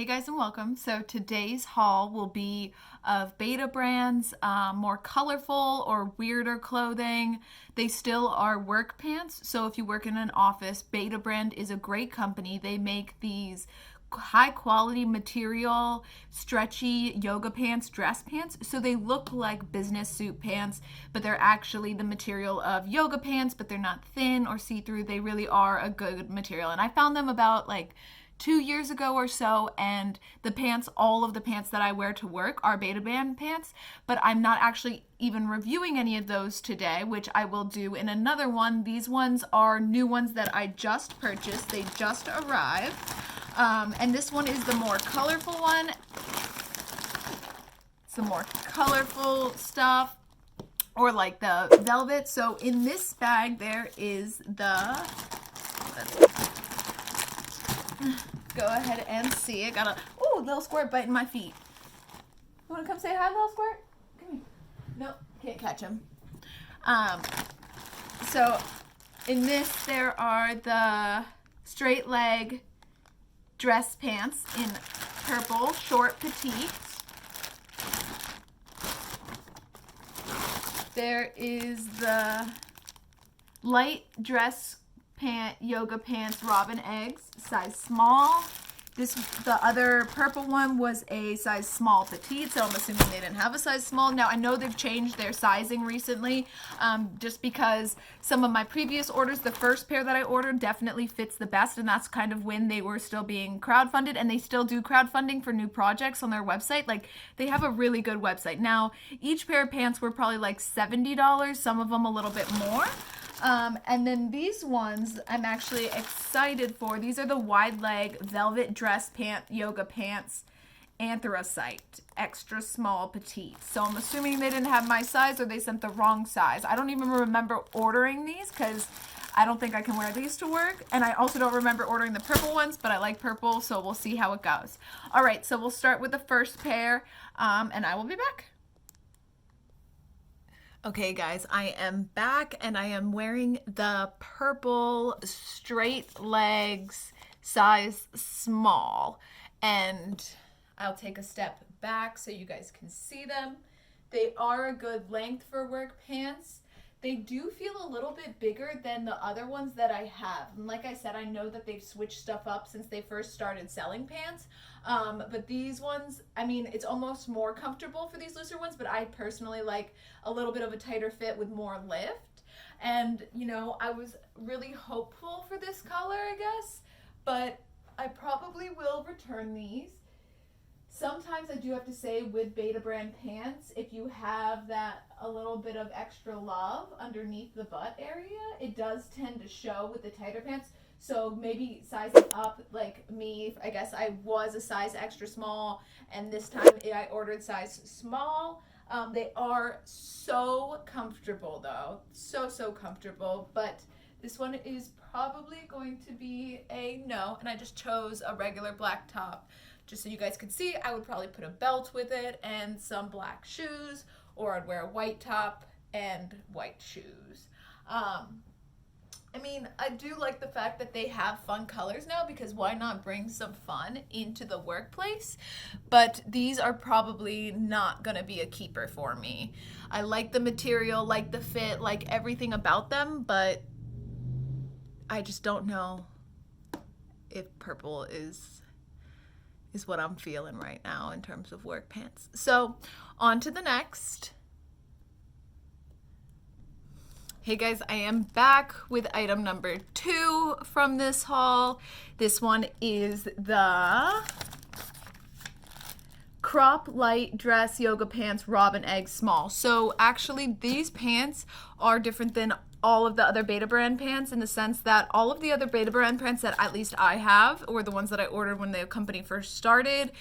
Hey guys and welcome. So today's haul will be of Betabrand's more colorful or weirder clothing. They still are work pants, so if you work in an office, Betabrand is a great company. They make these high quality material, stretchy yoga pants, dress pants. So they look like business suit pants, but they're actually the material of yoga pants, but they're not thin or see-through. They really are a good material. And I found them about 2 years ago or so, and the pants, all of the pants that I wear to work are Betabrand pants, but I'm not actually even reviewing any of those today, which I will do in another one. These ones are new ones that I just purchased. They just arrived. And this one is the more colorful one. Some more colorful stuff, or like the velvet. So in this bag, there is the, go ahead and see. I got a little squirt biting my feet. You want to come say hi, little squirt? Come here. Nope, can't catch him. So in this, there are the straight leg dress pants in purple, short, petite. There is the light dress pant, yoga pants, robin eggs, size small. The other purple one was a size small petite, so I'm assuming they didn't have a size small. Now I know they've changed their sizing recently, just because some of my previous orders, the first pair that I ordered definitely fits the best, and that's kind of when they were still being crowdfunded, and they still do crowdfunding for new projects on their website. They have a really good website. Now each pair of pants were probably like $70, some of them a little bit more. And then these ones I'm actually excited for. These are the wide leg velvet dress pant, yoga pants, anthracite, extra small petite. So I'm assuming they didn't have my size, or they sent the wrong size. I don't even remember ordering these because I don't think I can wear these to work. And I also don't remember ordering the purple ones, but I like purple, so we'll see how it goes. All right, so we'll start with the first pair, and I will be back. Okay guys, I am back and I am wearing the purple straight legs, size small. And I'll take a step back so you guys can see them. They are a good length for work pants. They do feel a little bit bigger than the other ones that I have. And like I said, I know that they've switched stuff up since they first started selling pants. But these ones, I mean, it's almost more comfortable for these looser ones, but I personally like a little bit of a tighter fit with more lift. And, you know, I was really hopeful for this color, I guess, but I probably will return these. Sometimes I do have to say, with Betabrand pants, if you have that a little bit of extra love underneath the butt area, it does tend to show with the tighter pants. So maybe sizing up, like me, I guess I was a size extra small, and this time I ordered size small. They are so comfortable though, so comfortable, but this one is probably going to be a no, and I just chose a regular black top. Just so you guys could see, I would probably put a belt with it and some black shoes, or I'd wear a white top and white shoes. I mean, I do like the fact that they have fun colors now, because why not bring some fun into the workplace? But these are probably not gonna be a keeper for me. I like the material, like the fit, like everything about them, but I just don't know if purple is what I'm feeling right now in terms of work pants. So on to the next. Hey guys, I am back with item number 2 from this haul. This one is the crop light dress yoga pants robin egg small. So actually these pants are different than all of the other Betabrand pants, in the sense that all of the other Betabrand pants that at least I have, or the ones that I ordered when the company first started,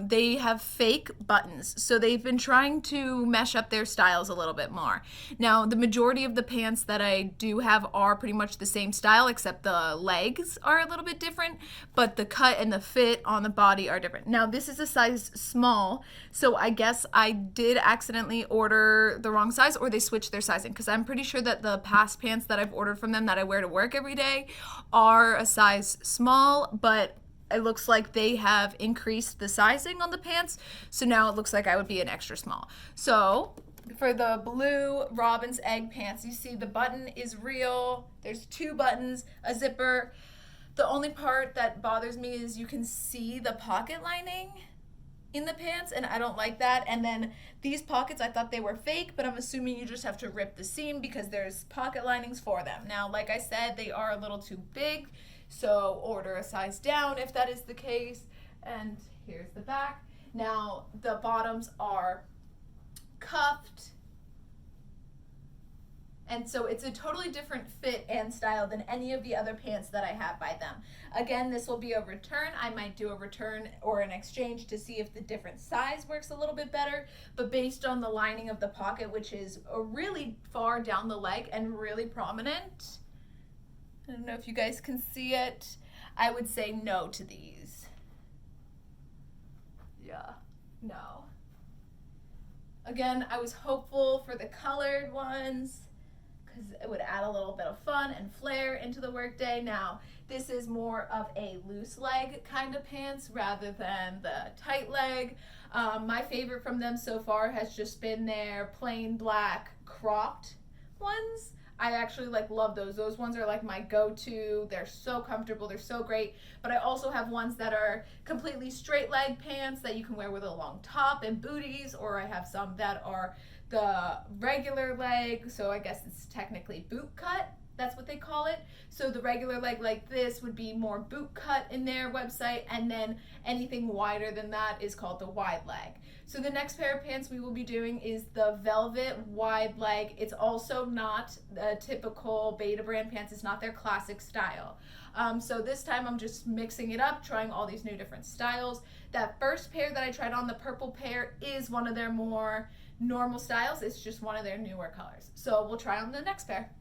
they have fake buttons. So they've been trying to mesh up their styles a little bit more. Now, the majority of the pants that I do have are pretty much the same style, except the legs are a little bit different, but the cut and the fit on the body are different. Now, this is a size small, so I guess I did accidentally order the wrong size, or they switched their sizing, because I'm pretty sure that the past pants that I've ordered from them that I wear to work every day are a size small, but it looks like they have increased the sizing on the pants. So now it looks like I would be an extra small. So for the blue robin's egg pants, you see the button is real. There's 2 buttons, a zipper. The only part that bothers me is you can see the pocket lining in the pants, and I don't like that. And then these pockets, I thought they were fake, but I'm assuming you just have to rip the seam because there's pocket linings for them. Now, like I said, they are a little too big, so order a size down if that is the case. And here's the back. Now, the bottoms are cuffed, and so it's a totally different fit and style than any of the other pants that I have by them. Again, this will be a return. I might do a return or an exchange to see if the different size works a little bit better, but based on the lining of the pocket, which is really far down the leg and really prominent, I don't know if you guys can see it, I would say no to these. Yeah, no. Again, I was hopeful for the colored ones because it would add a little bit of fun and flair into the workday. Now, this is more of a loose leg kind of pants rather than the tight leg. My favorite from them so far has just been their plain black cropped ones. I actually love those. Those ones are like my go-to. They're so comfortable. They're so great. But I also have ones that are completely straight leg pants that you can wear with a long top and booties, or I have some that are the regular leg, so I guess it's technically boot cut. That's what they call it. So the regular leg like this would be more boot cut in their website, and then anything wider than that is called the wide leg. So the next pair of pants we will be doing is the velvet wide leg. It's also not a typical Betabrand pants. It's not their classic style. So this time I'm just mixing it up, trying all these new different styles. That first pair that I tried on, the purple pair, is one of their more normal styles. It's just one of their newer colors. So we'll try on the next pair.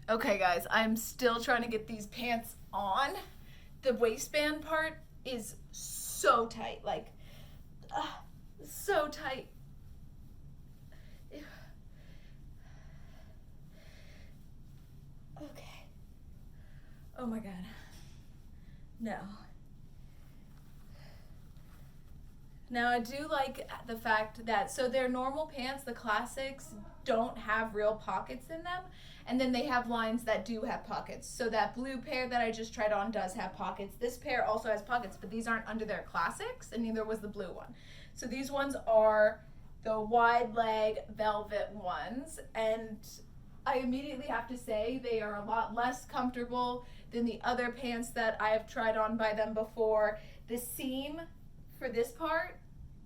Okay guys, I'm still trying to get these pants on. The waistband part is so tight, so tight. Okay. Oh my God. No. Now I do like the fact that, so their normal pants, the classics, don't have real pockets in them, and then they have lines that do have pockets. So that blue pair that I just tried on does have pockets. This pair also has pockets, but these aren't under their classics, and neither was the blue one. So these ones are the wide leg velvet ones, and I immediately have to say they are a lot less comfortable than the other pants that I have tried on by them before. The seam for this part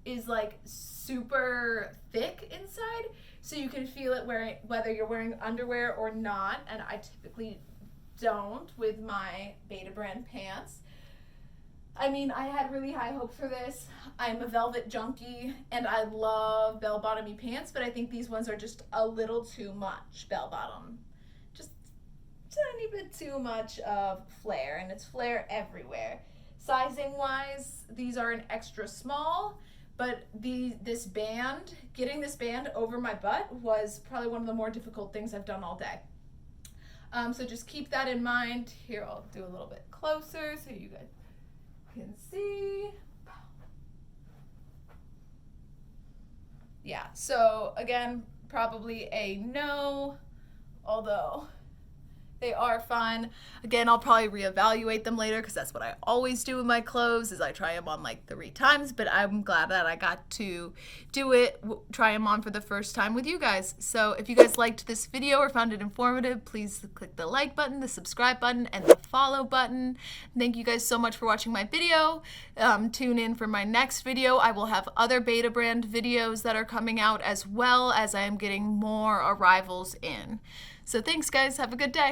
is super thick inside, so you can feel it whether you're wearing underwear or not, and I typically don't with my Betabrand pants. I mean, I had really high hopes for this. I'm a velvet junkie and I love bell-bottomy pants, but I think these ones are just a little too much bell-bottom. Just a tiny bit too much of flare, and it's flare everywhere. Sizing wise, these are an extra small, but this band, getting this band over my butt was probably one of the more difficult things I've done all day. So just keep that in mind. Here, I'll do a little bit closer so you guys can see. Yeah, so again, probably a no, although they are fun. Again, I'll probably reevaluate them later because that's what I always do with my clothes, is I try them on 3 times, but I'm glad that I got to do it, try them on for the first time with you guys. So if you guys liked this video or found it informative, please click the like button, the subscribe button, and the follow button. Thank you guys so much for watching my video. Tune in for my next video. I will have other Betabrand videos that are coming out, as well as I am getting more arrivals in. So thanks guys, have a good day.